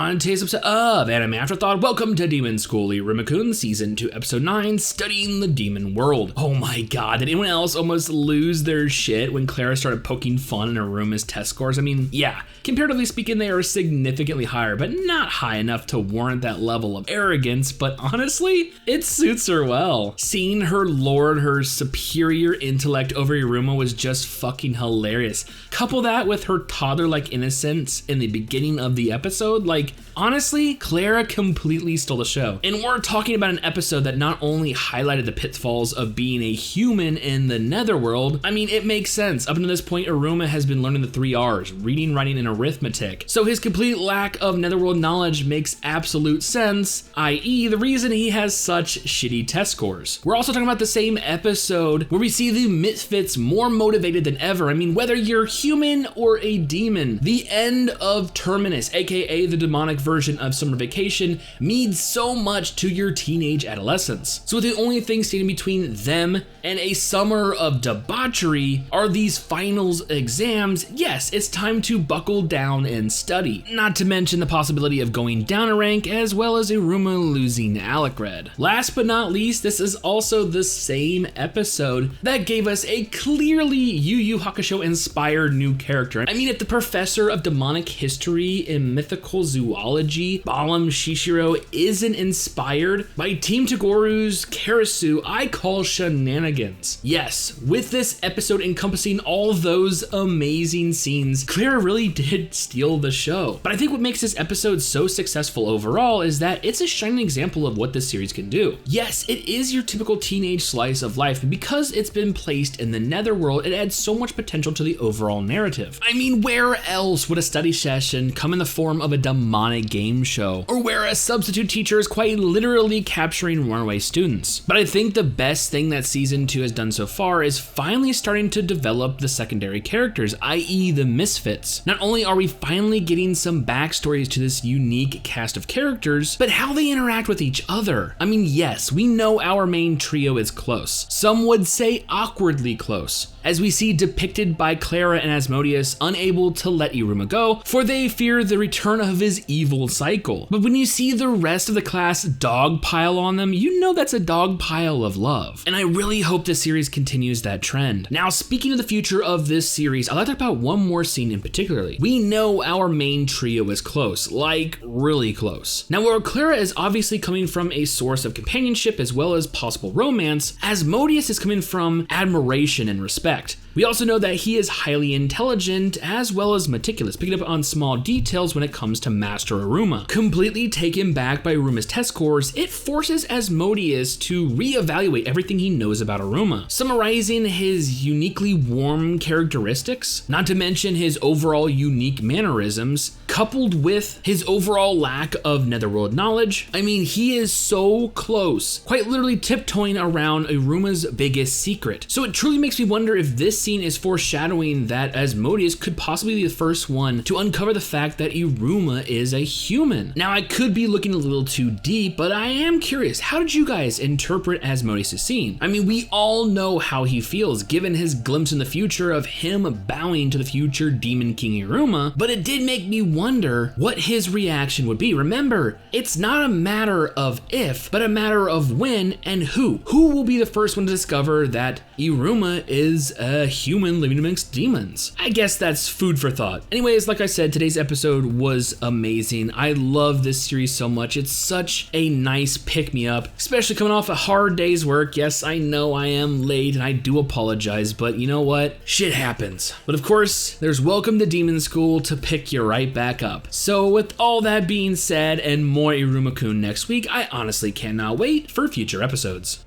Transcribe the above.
On today's episode of Anime Afterthought, welcome to Demon School, Iruma-kun, Season 2, Episode 9, Studying the Demon World. Oh my god, did anyone else almost lose their shit when Clara started poking fun in Iruma's test scores? I mean, yeah, comparatively speaking, they are significantly higher, but not high enough to warrant that level of arrogance, but honestly, it suits her well. Seeing her lord her superior intellect over Iruma was just fucking hilarious. Couple that with her toddler-like innocence in the beginning of the episode, like, honestly, Clara completely stole the show. And we're talking about an episode that not only highlighted the pitfalls of being a human in the netherworld, I mean, it makes sense. Up until this point, Iruma has been learning the 3 R's, reading, writing, and arithmetic. So his complete lack of netherworld knowledge makes absolute sense, i.e. the reason he has such shitty test scores. We're also talking about the same episode where we see the misfits more motivated than ever. I mean, whether you're human or a demon, the end of Terminus, aka the demonic version of summer vacation, means so much to your teenage adolescence. So the only thing standing between them and a summer of debauchery are these finals exams. Yes, it's time to buckle down and study. Not to mention the possibility of going down a rank, as well as Iruma losing Alecred. Last but not least, this is also the same episode that gave us a clearly Yu Yu Hakusho inspired new character. I mean, if the professor of demonic history and mythical zoology, Balam Shishiro, isn't inspired by Team Tagoru's Karasu, I call shenanigans. Yes, with this episode encompassing all those amazing scenes, Clara really did steal the show. But I think what makes this episode so successful overall is that it's a shining example of what this series can do. Yes, it is your typical teenage slice of life, but because it's been placed in the netherworld, it adds so much potential to the overall narrative. I mean, where else would a study session come in the form of a demonic game show, or where a substitute teacher is quite literally capturing runaway students? But I think the best thing that season 2 has done so far is finally starting to develop the secondary characters, i.e. the misfits. Not only are we finally getting some backstories to this unique cast of characters, but how they interact with each other. I mean, yes, we know our main trio is close. Some would say awkwardly close, as we see depicted by Clara and Asmodeus unable to let Iruma go, for they fear the return of his evil cycle. But when you see the rest of the class dogpile on them, you know that's a dogpile of love. And I really hope this series continues that trend. Now, speaking of the future of this series, I'd like to talk about one more scene in particularly. We know our main trio is close, like really close. Now, where Clara is obviously coming from a source of companionship as well as possible romance, Asmodeus is coming from admiration and respect. We also know that he is highly intelligent as well as meticulous, picking up on small details when it comes to Master Iruma. Completely taken back by Iruma's test scores, it forces Asmodeus to reevaluate everything he knows about Iruma, summarizing his uniquely warm characteristics, not to mention his overall unique mannerisms, coupled with his overall lack of netherworld knowledge. I mean, he is so close, quite literally tiptoeing around Iruma's biggest secret. So it truly makes me wonder if this scene is foreshadowing that Asmodeus could possibly be the first one to uncover the fact that Iruma is a human. Now, I could be looking a little too deep, but I am curious, how did you guys interpret Asmodeus' scene? I mean, we all know how he feels given his glimpse in the future of him bowing to the future Demon King Iruma, but it did make me wonder what his reaction would be. Remember, it's not a matter of if, but a matter of when and who. Who will be the first one to discover that Iruma is a human living amongst demons? I guess that's food for thought. Anyways, like I said, today's episode was amazing. I love this series so much. It's such a nice pick-me-up, especially coming off a hard day's work. Yes, I know I am late and I do apologize, but you know what? Shit happens. But of course, there's Welcome to Demon School to pick you right back up. So with all that being said and more Iruma-kun next week, I honestly cannot wait for future episodes.